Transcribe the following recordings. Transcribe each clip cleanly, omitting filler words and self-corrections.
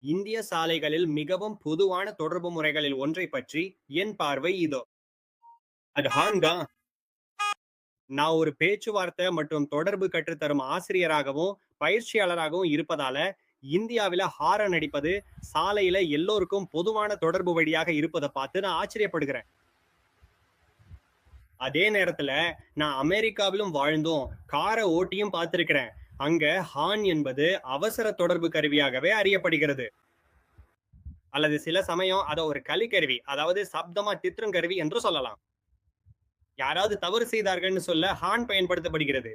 இந்திய சாலைகளில் மிகவும் பொதுவான தொடர்பு முறைகளில் ஒன்றை பற்றி என் பார்வை இதோ. அது ஹார்ன் தான். நான் ஒரு பேச்சுவார்த்தை மற்றும் தொடர்பு கற்றுத்தரும் ஆசிரியராகவும் பயிற்சியாளராகவும் இருப்பதால இந்தியாவில ஹாரன் அடிப்பது சாலையில எல்லோருக்கும் பொதுவான தொடர்பு வழியாக இருப்பதை பார்த்து நான் ஆச்சரியப்படுகிறேன். அதே நேரத்துல நான் அமெரிக்காவிலும் வாழ்ந்தும் காரை ஓட்டியும் பார்த்திருக்கிறேன். அங்க ஹார்ன் என்பது அவசர தொடர்பு கருவியாகவே அறியப்படுகிறது. அல்லது சில சமயம் அத ஒரு கலிக்கருவி, அதாவது சப்தமா திற்றும் கருவி என்று சொல்லலாம். யாராவது தவறு செய்தார்கள்னு சொல்ல ஹார்ன் பயன்படுத்தப்படுகிறது.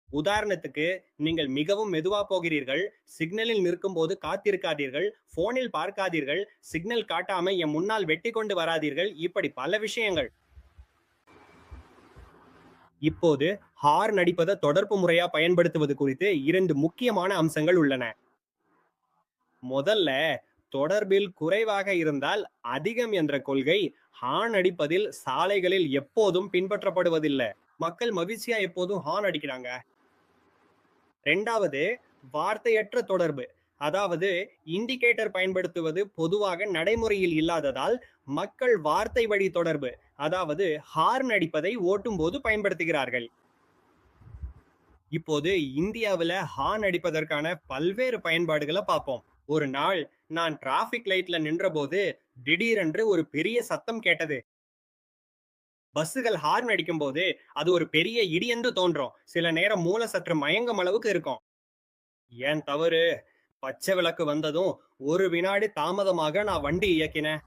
உதாரணத்துக்கு, நீங்கள் மிகவும் மெதுவா போகிறீர்கள், சிக்னலில் நிற்கும்போது காத்திருக்காதீர்கள், போனில் பார்க்காதீர்கள், சிக்னல் காட்டாம என் முன்னால் வெட்டி கொண்டு வராதீர்கள், இப்படி பல விஷயங்கள். இப்போது ஹார்ன் அடிப்பதை தொடர்பு முறையா பயன்படுத்துவது குறித்து 2 முக்கியமான அம்சங்கள் உள்ளன. முதல்ல, தொடர்பில் குறைவாக இருந்தால் அதிகம் என்ற கொள்கை ஹார்ன் அடிப்பதில் சாலைகளில் எப்போதும் பின்பற்றப்படுவதில்லை. மக்கள் மகிழ்ச்சியா எப்போதும் ஹார்ன் அடிக்கிறாங்க. 2வது, வார்த்தையற்ற தொடர்பு. அதாவது இண்டிகேட்டர் பயன்படுத்துவது பொதுவாக நடைமுறையில் இல்லாததால் மக்கள் வார்த்தை வழி தொடர்பு, அதாவது ஹார்ன் அடிப்பதை ஓட்டும்போது பயன்படுத்துகிறார்கள். இப்போது இந்தியாவுல ஹார்ன் அடிப்பதற்கான பல்வேறு பயன்பாடுகளை பார்ப்போம். ஒரு நாள் நான் டிராபிக் லைட்ல நின்றபோது திடீரென்று ஒரு பெரிய சத்தம் கேட்டது. பஸ்ஸுகள் ஹார்ன் அடிக்கும்போது அது ஒரு பெரிய இடி என்று தோன்றும். சில நேரம் மூளை சற்று மயங்கும் அளவுக்கு இருக்கும். ஏன் தவறு? பச்சை விளக்கு வந்ததும் ஒரு வினாடி தாமதமாக நான் வண்டி இயக்கினேன்.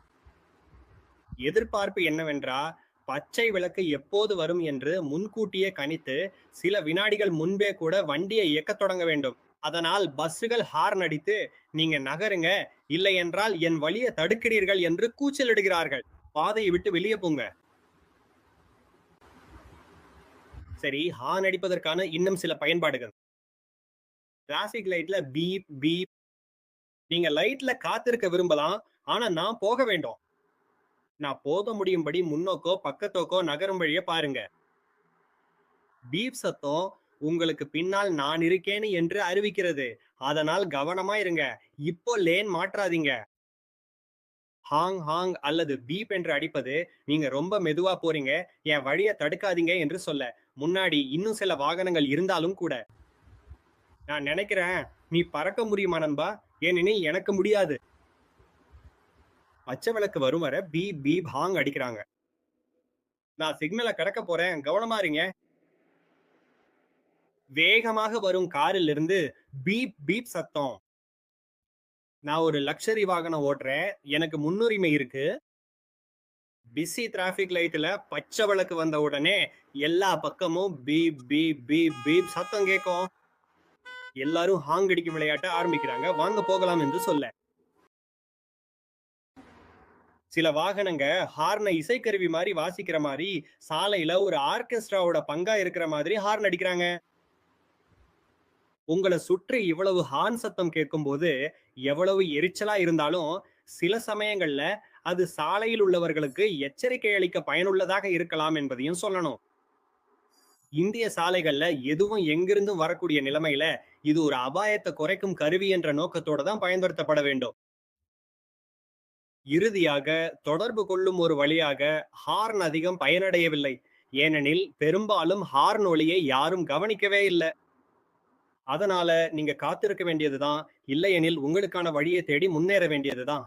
எதிர்பார்ப்பு என்னவென்றா, பச்சை விளக்கு எப்போது வரும் என்று முன்கூட்டியே கணித்து சில வினாடிகள் முன்பே கூட வண்டியை இயக்கத் தொடங்க வேண்டும். அதனால் பஸ்ஸுகள் ஹார்ன் அடித்து நீங்க நகருங்க, இல்லை என்றால் என் வழியை தடுக்கிறீர்கள் என்று கூச்சலிடுகிறார்கள். பாதையை விட்டு வெளியே போங்க. சரி, ஹார்ன் அடிப்பதற்கான இன்னும் சில பயன்பாடுகள். டிராபிக் லைட்ல பீப் பீப். நீங்க லைட்ல காத்திருக்க விரும்பலாம், ஆனா நான் போக வேண்டும். நான் போக முடியும்படி முன்னோக்கோ பக்கத்தோக்கோ நகரும் வழிய பாருங்க. பீப் சத்தம் உங்களுக்கு பின்னால் நான் இருக்கேன்னு என்று அறிவிக்கிறது. அதனால் கவனமா இருங்க. இப்போ லேன் மாற்றாதீங்க. ஹாங் ஹாங் அல்லது பீப் என்று அடிப்பது நீங்க ரொம்ப மெதுவா போறீங்க, என் வழியை தடுக்காதீங்க என்று சொல்ல. முன்னாடி இன்னும் சில வாகனங்கள் இருந்தாலும் கூட. நான் நினைக்கிறேன், நீ பறக்க முடியுமா நண்பா? ஏனெனில் எனக்கு முடியாது. பச்சை விளக்கு வரும் வரை பீப் பீப் ஹாங் அடிக்கிறாங்க. நான் சிக்னலை கடக்க போறேன், கவனமா இருங்க. வேகமாக வரும் காரில் இருந்து பீப் பீப் சத்தம். நான் ஒரு லக்ஸரி வாகனம் ஓட்டுறேன், எனக்கு முன்னுரிமை இருக்கு. பிஸி டிராபிக் லைட்ல பச்சை விளக்கு வந்த உடனே எல்லா பக்கமும் பீப் பீப் பீப் பீப் சத்தம் கேட்கும். எல்லாரும் ஹாங் அடிக்கும் விளையாட்ட ஆரம்பிக்கிறாங்க. வாங்க போகலாம் என்று சொல்ல. சில வாகனங்க ஹார்னை இசைக்கருவி மாதிரி வாசிக்கிற மாதிரி, சாலையில ஒரு ஆர்கெஸ்ட்ராவோட பங்கா இருக்கிற மாதிரி ஹார்ன் அடிக்கிறாங்க. உங்களை சுற்றி இவ்வளவு ஹார்ன் சத்தம் கேட்கும்போது எவ்வளவு எரிச்சலா இருந்தாலும் சில சமயங்கள்ல அது சாலையில் உள்ளவர்களுக்கு எச்சரிக்கை அளிக்க பயனுள்ளதாக இருக்கலாம் என்பதையும் சொல்லணும். இந்திய சாலைகள்ல எதுவும் எங்கிருந்தும் வரக்கூடிய நிலைமையில இது ஒரு அபாயத்தை குறைக்கும் கருவி என்ற நோக்கத்தோட தான் பயன்படுத்தப்பட வேண்டும். இறுதியாக, தொடர்பு கொள்ளும் ஒரு வழியாக ஹார்ன் அதிகம் பயனடையவில்லை. ஏனெனில் பெரும்பாலும் ஹார்ன் ஒலியை யாரும் கவனிக்கவே இல்லை. அதனால நீங்க காத்திருக்க வேண்டியதுதான், இல்லையெனில் உங்களுக்கான வழியை தேடி முன்னேற வேண்டியதுதான்.